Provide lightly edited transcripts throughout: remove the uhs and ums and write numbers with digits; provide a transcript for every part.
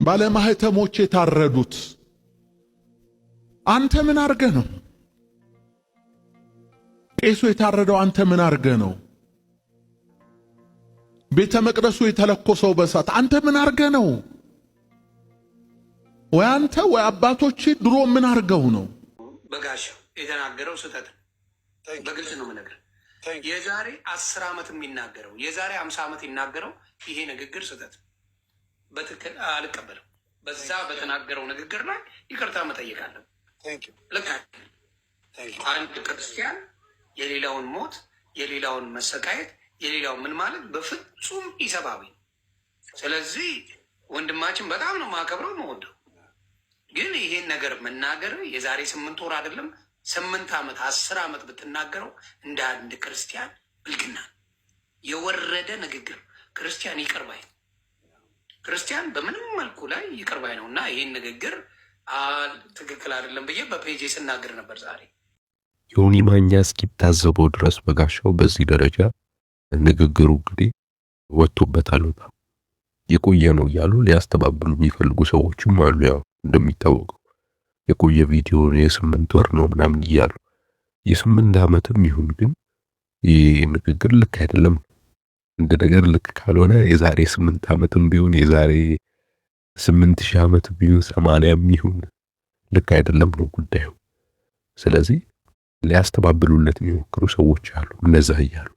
ባለማህተሞች የታረዱት አንተ ምን አርገህ ነው? ቄሱ የታረደው አንተ ምን አርገህ ነው? ቤተ መቅደሱ የተለኮሰው በሳት አንተ ምን አርገህ ነው? ወይ አንተ ወይ አባቶች ድሮ ምን አርገው ነው? በጋሻው የተናገረው ስህተት በግልጽ ነው የምነግርህ። የዛሬ 10 ዓመት የሚናገረው የዛሬ 50 ዓመት ይናገረው ይሄ ንግግር ስህተት በትክክል አልቀበልም። በዛ በተናገረው ንግግር ላይ ይቅርታ መጠየቅ አለብን። ልክ አንድ ክርስቲያን የሌላውን ሞት የሌላውን መሰቃየት የሌላው ምን ማለት በፍጹም ኢሰብአዊ። ስለዚህ ወንድማችን በጣም ነው ማከብረው መወደው፣ ግን ይሄን ነገር መናገር የዛሬ 8 ወር አይደለም 8 ዓመት 10 ዓመት ብትናገረው እንደ አንድ ክርስቲያን ብልግና የወረደ ንግግር። ክርስቲያን ይቅር ባይ ክርስቲያን በምንም መልኩ ላይ ይቅር ባይ ነው እና ይሄን ንግግር ትክክል አይደለም ብዬ በፔጅ ስናገር ነበር። ዛሬ ዮኒ ማኛ እስኪታዘበው ድረስ በጋሻው በዚህ ደረጃ ንግግሩ እንግዲህ ወጥቶበታል። በጣም የቆየ ነው እያሉ ሊያስተባብሉ የሚፈልጉ ሰዎችም አሉ። ያው እንደሚታወቀው የቆየ ቪዲዮ የ8 ወር ነው ምናምን እያሉ የ8 ዓመትም ይሁን ግን ይህ ንግግር ልክ አይደለም። እንደ ነገር ልክ ካልሆነ የዛሬ 8 ዓመትም ቢሆን የዛሬ 8000 ዓመት ቢሆን 80 ይሁን ልክ አይደለም ነው ጉዳዩ። ስለዚህ ሊያስተባብሉለት የሚሞክሩ ሰዎች አሉ። እነዛ እያሉ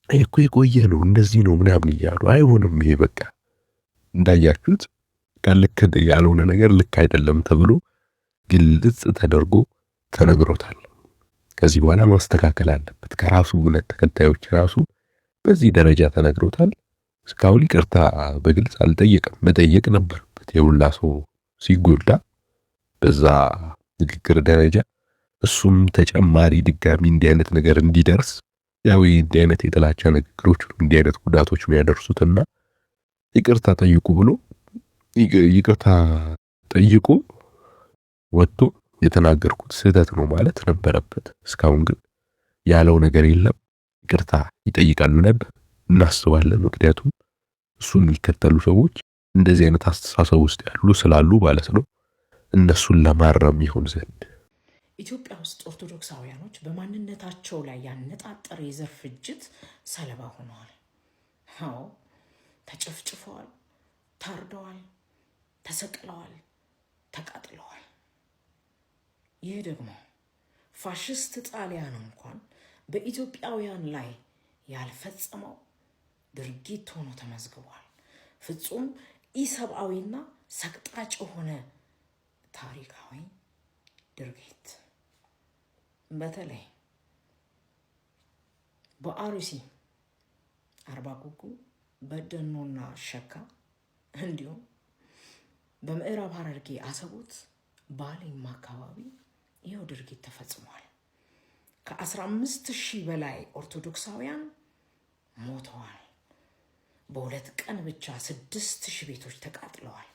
እኮ የቆየ ነው እንደዚህ ነው ምናምን እያሉ አይሆንም። ይሄ በቃ እንዳያችሁት ልክ ያልሆነ ነገር ልክ አይደለም ተብሎ ግልጽ ተደርጎ ተነግሮታል። ከዚህ በኋላ ማስተካከል አለበት። ከራሱ እውነት ተከታዮች ራሱ በዚህ ደረጃ ተነግሮታል። እስካሁን ይቅርታ በግልጽ አልጠየቀም። መጠየቅ ነበረበት። የሁላ ሰው ሲጎዳ በዛ ንግግር ደረጃ እሱም ተጨማሪ ድጋሚ እንዲህ አይነት ነገር እንዲደርስ ያው እንዲህ አይነት የጥላቻ ንግግሮች እንዲህ አይነት ጉዳቶች የሚያደርሱትና ይቅርታ ጠይቁ ብሎ ይቅርታ ጠይቁ ወጥቶ የተናገርኩት ስህተት ነው ማለት ነበረበት። እስካሁን ግን ያለው ነገር የለም። ይቅርታ ይጠይቃል ብለን እናስባለን። ምክንያቱም እሱን የሚከተሉ ሰዎች እንደዚህ አይነት አስተሳሰብ ውስጥ ያሉ ስላሉ ማለት ነው። እነሱን ለማረም ይሆን ዘንድ ኢትዮጵያ ውስጥ ኦርቶዶክሳውያኖች በማንነታቸው ላይ ያነጣጠረ የዘር ፍጅት ሰለባ ሆነዋል። አዎ ተጨፍጭፈዋል፣ ታርደዋል፣ ተሰቅለዋል፣ ተቃጥለዋል። ይህ ደግሞ ፋሽስት ጣሊያን እንኳን በኢትዮጵያውያን ላይ ያልፈጸመው ድርጊት ሆኖ ተመዝግቧል። ፍጹም ኢሰብአዊና ሰቅጣጭ የሆነ ታሪካዊ ድርጊት በተለይ በአርሲ አርባ ጉጉ በደኖና ሸካ እንዲሁም በምዕራብ ሐረርጌ አሰቦት ባሌም አካባቢ ይኸው ድርጊት ተፈጽሟል። ከ15,000 በላይ ኦርቶዶክሳውያን ሞተዋል። በሁለት ቀን ብቻ 6,000 ቤቶች ተቃጥለዋል።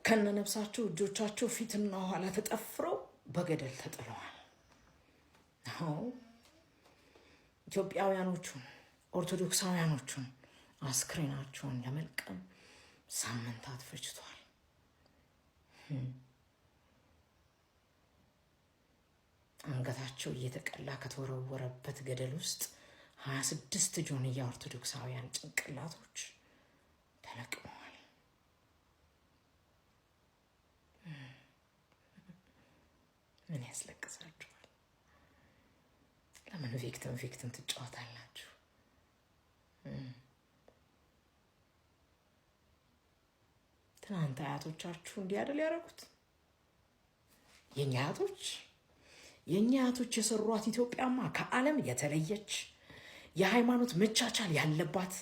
ከነነፍሳቸው እጆቻቸው ፊትና ኋላ ተጠፍረው በገደል ተጥለዋል። ኢትዮጵያውያኖቹን ኦርቶዶክሳውያኖቹን አስክሬናቸውን ለመልቀም ሳምንታት ፈጅቷል። አንገታቸው እየተቀላ ከተወረወረበት ገደል ውስጥ 26 ጆንያ ኦርቶዶክሳውያን ጭንቅላቶች ተለቅመዋል። ምን ያስለቅሳችኋል? ለምን ቪክቲም ትጫወታላችሁ? ትናንት አያቶቻችሁ እንዲህ አይደል ያደረጉት? የኛ አያቶች የሰሯት ኢትዮጵያማ ከዓለም የተለየች የሃይማኖት መቻቻል ያለባት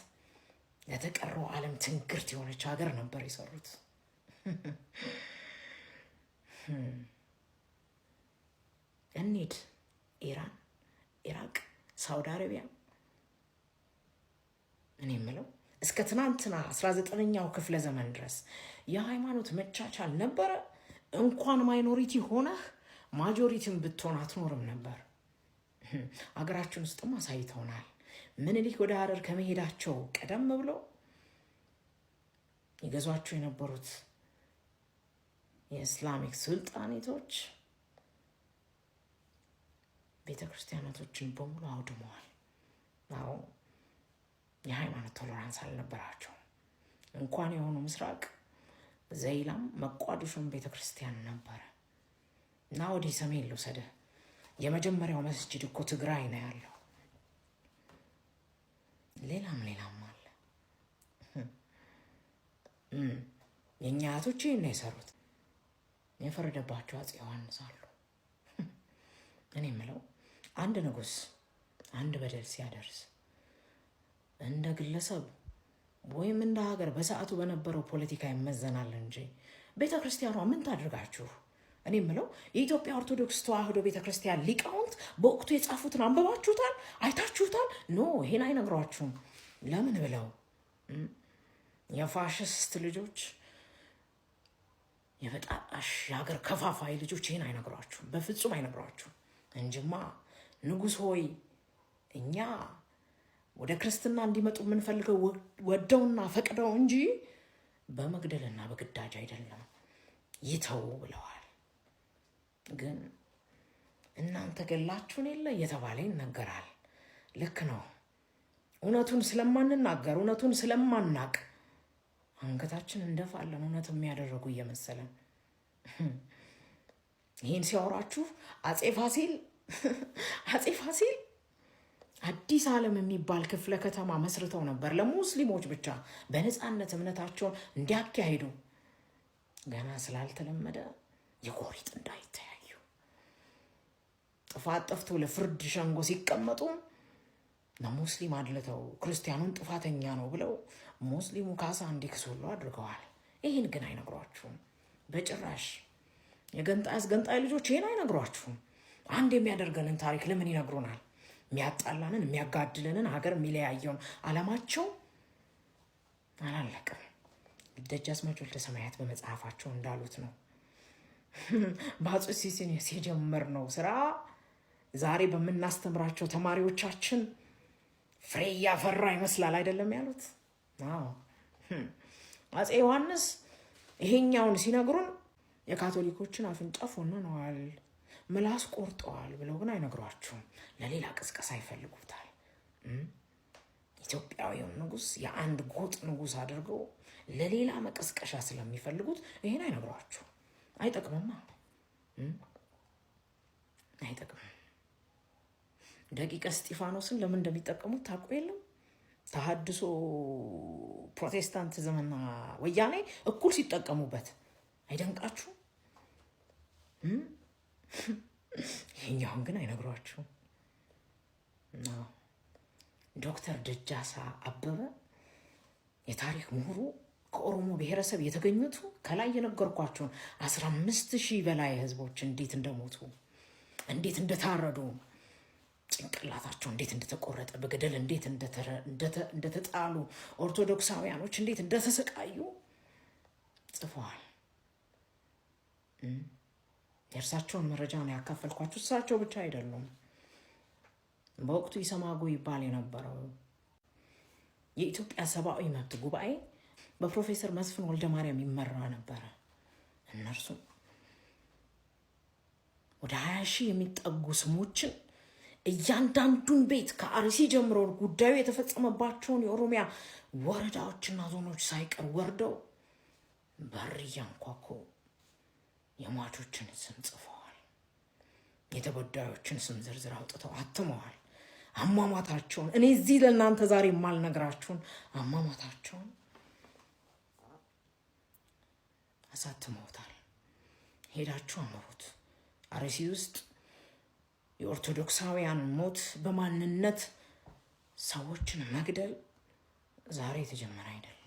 ለተቀረው ዓለም ትንግርት የሆነች ሀገር ነበር የሰሩት። እንሂድ ኢራን፣ ኢራቅ፣ ሳውዲ አረቢያ። እኔ የምለው እስከ ትናንትና 19ኛው ክፍለ ዘመን ድረስ የሃይማኖት መቻቻል ነበረ። እንኳን ማይኖሪቲ ሆነህ ማጆሪቲን ብትሆን አትኖርም ነበር። አገራችን ውስጥም አሳይተውናል። ምኒልክ ወደ ሀረር ከመሄዳቸው ቀደም ብሎ ይገዟቸው የነበሩት የእስላሚክ ሱልጣኔቶች ቤተ ክርስቲያናቶችን በሙሉ አውድመዋል። አዎ የሃይማኖት ቶለራንስ አልነበራቸው። እንኳን የሆኑ ምስራቅ ዘይላም መቋዲሾም ቤተ ክርስቲያን ነበረ እና ወዲህ ሰሜን ልውሰድህ። የመጀመሪያው መስጂድ እኮ ትግራይ ነው ያለው። ሌላም አለ። የእኛ አያቶች ይህን ነው የሰሩት። የፈረደባቸው አፄ ዮሐንስ አሉ። እኔ የምለው አንድ ንጉሥ አንድ በደል ሲያደርስ እንደ ግለሰብ ወይም እንደ ሀገር በሰዓቱ በነበረው ፖለቲካ ይመዘናል እንጂ ቤተ ክርስቲያኗ ምን ታድርጋችሁ? እኔ የምለው የኢትዮጵያ ኦርቶዶክስ ተዋሕዶ ቤተ ክርስቲያን ሊቃውንት በወቅቱ የጻፉትን አንብባችሁታል? አይታችሁታል? ኖ ይሄን አይነግሯችሁም። ለምን ብለው የፋሽስት ልጆች የበጣሽ የሀገር ከፋፋይ ልጆች ይሄን አይነግሯችሁም፣ በፍጹም አይነግሯችሁም እንጂማ ንጉሥ ሆይ እኛ ወደ ክርስትና እንዲመጡ የምንፈልገው ወደውና ፈቅደው እንጂ በመግደልና በግዳጅ አይደለም፣ ይተው ብለዋል። ግን እናንተ ገላችሁን የለ እየተባለ ይነገራል። ልክ ነው። እውነቱን ስለማንናገር እውነቱን ስለማናቅ አንገታችን እንደፋለን፣ እውነት የሚያደርጉ እየመሰለን። ይህን ሲያወራችሁ አፄ ፋሲል አዲስ ዓለም የሚባል ክፍለ ከተማ መስርተው ነበር ለሙስሊሞች ብቻ በነፃነት እምነታቸውን እንዲያካሂዱ። ገና ስላልተለመደ የጎሪጥ እንዳይተያዩ ጥፋት ጠፍቶ ለፍርድ ሸንጎ ሲቀመጡ ለሙስሊም አድልተው ክርስቲያኑን ጥፋተኛ ነው ብለው ሙስሊሙ ካሳ እንዲክሱሉ አድርገዋል። ይህን ግን አይነግሯችሁም በጭራሽ። የገንጣይ አስገንጣይ ልጆች ይህን አይነግሯችሁም። አንድ የሚያደርገንን ታሪክ ለምን ይነግሩናል? የሚያጣላንን የሚያጋድለንን ሀገር የሚለያየውን ዓላማቸው አላለቅም። ደጃዝማች ወልደ ሰማያት በመጽሐፋቸው እንዳሉት ነው። በአፄ ሲሲኒዮስ የጀመርነው ስራ ዛሬ በምናስተምራቸው ተማሪዎቻችን ፍሬ እያፈራ ይመስላል አይደለም ያሉት? አዎ አፄ ዮሐንስ ይሄኛውን ሲነግሩን የካቶሊኮችን አፍንጫ ፎንነዋል፣ ምላስ ቆርጠዋል ብለው ግን አይነግሯችሁም። ለሌላ ቅስቀሳ ይፈልጉታል። ኢትዮጵያዊውን ንጉሥ የአንድ ጎጥ ንጉሥ አድርገው ለሌላ መቀስቀሻ ስለሚፈልጉት ይሄን አይነግሯችሁ። አይጠቅምማ፣ አይጠቅምም። ደቂቀ እስጢፋኖስን ለምን እንደሚጠቀሙት ታውቁ የለም? ተሐድሶ ፕሮቴስታንት ዘመንና ወያኔ እኩል ሲጠቀሙበት አይደንቃችሁ? ይሄኛውን ግን አይነግሯችሁም። ዶክተር ደጃሳ አበበ የታሪክ ምሁሩ ከኦሮሞ ብሔረሰብ የተገኙት ከላይ የነገርኳቸውን 15,000 በላይ ህዝቦች እንዴት እንደሞቱ፣ እንዴት እንደታረዱ፣ ጭንቅላታቸው እንዴት እንደተቆረጠ፣ በገደል እንዴት እንደተጣሉ፣ ኦርቶዶክሳውያኖች እንዴት እንደተሰቃዩ ጽፈዋል። የእርሳቸውን መረጃ ነው ያካፈልኳችሁ። እሳቸው ብቻ አይደሉም። በወቅቱ ኢሰማጎ ይባል የነበረው የኢትዮጵያ ሰብአዊ መብት ጉባኤ በፕሮፌሰር መስፍን ወልደ ማርያም ይመራ ነበረ። እነርሱም ወደ 20,000 የሚጠጉ ስሞችን እያንዳንዱን ቤት ከአርሲ ጀምሮ ጉዳዩ የተፈጸመባቸውን የኦሮሚያ ወረዳዎችና ዞኖች ሳይቀር ወርደው በር እያንኳኩ የሟቾችን ስም ጽፈዋል። የተበዳዮችን ስም ዝርዝር አውጥተው አትመዋል። አሟሟታቸውን እኔ እዚህ ለእናንተ ዛሬ የማልነግራችሁን አሟሟታቸውን አሳትመውታል። ሄዳችሁ አንብቡት። አርሲ ውስጥ የኦርቶዶክሳውያን ሞት በማንነት ሰዎችን መግደል ዛሬ የተጀመረ አይደለም።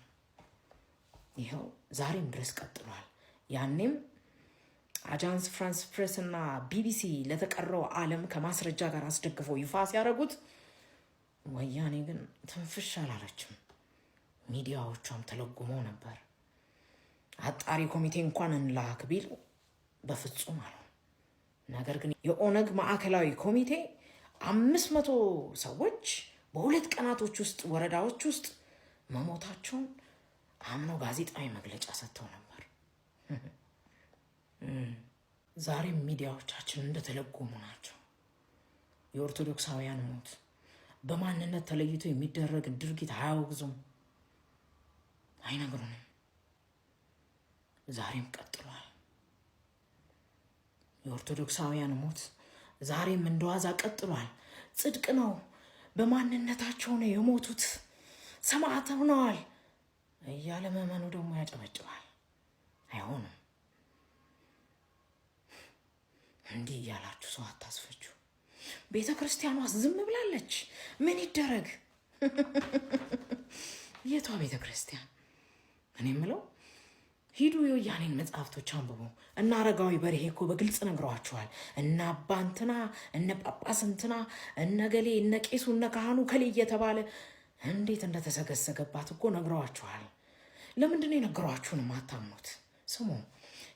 ይኸው ዛሬም ድረስ ቀጥሏል። ያኔም አጃንስ ፍራንስ ፕሬስ እና ቢቢሲ ለተቀረው ዓለም ከማስረጃ ጋር አስደግፈው ይፋ ሲያደርጉት፣ ወያኔ ግን ትንፍሽ አላለችም። ሚዲያዎቿም ተለጉመው ነበር። አጣሪ ኮሚቴ እንኳን እንላክ ቢል በፍጹም አሉ። ነገር ግን የኦነግ ማዕከላዊ ኮሚቴ 500 ሰዎች በሁለት ቀናቶች ውስጥ ወረዳዎች ውስጥ መሞታቸውን አምነው ጋዜጣዊ መግለጫ ሰጥተው ነበር። ዛሬም ሚዲያዎቻችን እንደተለጎሙ ናቸው። የኦርቶዶክሳውያን ሞት በማንነት ተለይቶ የሚደረግ ድርጊት አያወግዙም፣ አይነግሩንም። ዛሬም ቀጥሏል። የኦርቶዶክሳውያን ሞት ዛሬም እንደዋዛ ቀጥሏል። ጽድቅ ነው፣ በማንነታቸው ነው የሞቱት፣ ሰማዕት ሆነዋል እያለ መመኑ ደግሞ ያጨበጭባል። አይሆንም። እንዲህ እያላችሁ ሰው አታስፈጁ። ቤተ ክርስቲያኗ ዝም ብላለች። ምን ይደረግ? የቷ ቤተ ክርስቲያን? እኔ የምለው ሂዱ የወያኔን መጽሐፍቶች አንብቡ። እና አረጋዊ በርሄ እኮ በግልጽ ነግረዋችኋል። እነ አባ እንትና፣ እነ ጳጳስ እንትና፣ እነ ገሌ፣ እነ ቄሱ፣ እነ ካህኑ ከሌ እየተባለ እንዴት እንደተሰገሰገባት እኮ ነግረዋችኋል። ለምንድን ነው የነገሯችሁን የማታምኑት? ስሙ፣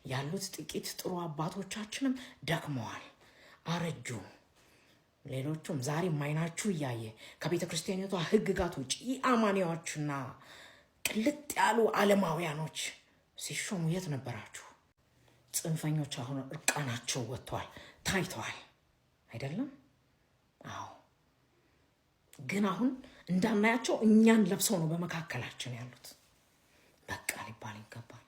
ያሉት ጥቂት ጥሩ አባቶቻችንም ደክመዋል፣ አረጁ። ሌሎቹም ዛሬም አይናችሁ እያየ ከቤተ ክርስቲያኒቷ ሕግጋት ውጭ አማኒዎችና ቅልጥ ያሉ ዓለማውያኖች ሲሾሙ የት ነበራችሁ? ጽንፈኞች አሁን እርቃናቸው ወጥተዋል፣ ታይተዋል። አይደለም? አዎ። ግን አሁን እንዳናያቸው እኛን ለብሰው ነው በመካከላችን ያሉት። በቃ ሊባል ይገባል።